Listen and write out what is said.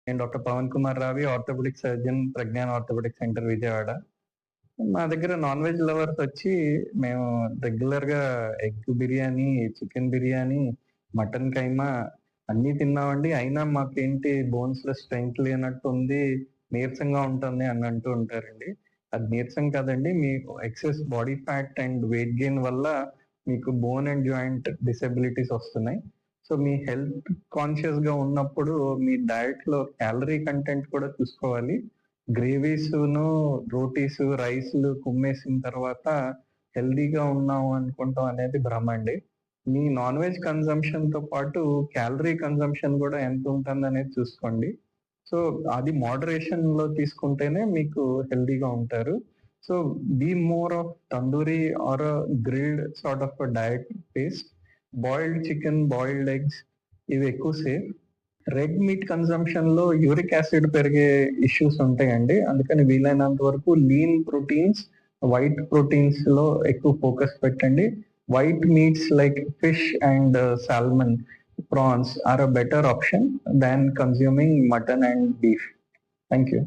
నేను doctor Pavan Kumar Ravi, orthopaedic surgeon, Pragyan orthopaedic centre Vijayawada. మా దగ్గర నాన్ వెజ్ లవర్స్ వచ్చి మేము రెగ్యులర్‌గా egg biryani, chicken biryani, mutton keema అన్నీ తిన్నామండి. అయినా మాకేంటి బోన్స్‌లో స్ట్రెంగ్త్ లేనట్టుంది, నీరసంగా ఉంటుంది అని అంటూ ఉంటారండి. అది నీరసం కాదండి. మీకు excess body fat and weight gain వల్ల మీకు బోన్ అండ్ జాయింట్ డిసెబిలిటీస్ వస్తున్నాయి. సో, మీ హెల్త్ కాన్షియస్‌గా ఉన్నప్పుడు మీ డయట్‌లో క్యాలరీ కంటెంట్ కూడా చూసుకోవాలి. గ్రేవీసును, రోటీసు, రైస్‌లు కుమ్మేసిన తర్వాత హెల్తీగా ఉన్నాము అనుకుంటాం అనేది భ్రమ అండి. మీ నాన్ వెజ్ కన్జంప్షన్‌తో పాటు క్యాలరీ కన్జంప్షన్ గూడా ఎంతుంటుందనేది చూసుకోండి. సో, అది మోడరేషన్‌లో తీసుకుంటేనే మీకు హెల్తీగా ఉంటారు. So, be more of tandoori or grilled sort of diet based. Boiled chicken, boiled eggs ఇవి ఎక్కువ సేఫ్. రెడ్ మీట్ కన్జంప్షన్‌లో యూరిక్ యాసిడ్ పెరిగే ఇష్యూస్ ఉంటాయండి. అందుకని వీలైనంత వరకు లీన్ ప్రోటీన్స్, వైట్ ప్రోటీన్స్‌లో ఎక్కువ ఫోకస్ పెట్టండి. White meats like fish and salmon, prawns are a better option than consuming mutton and beef. Thank you.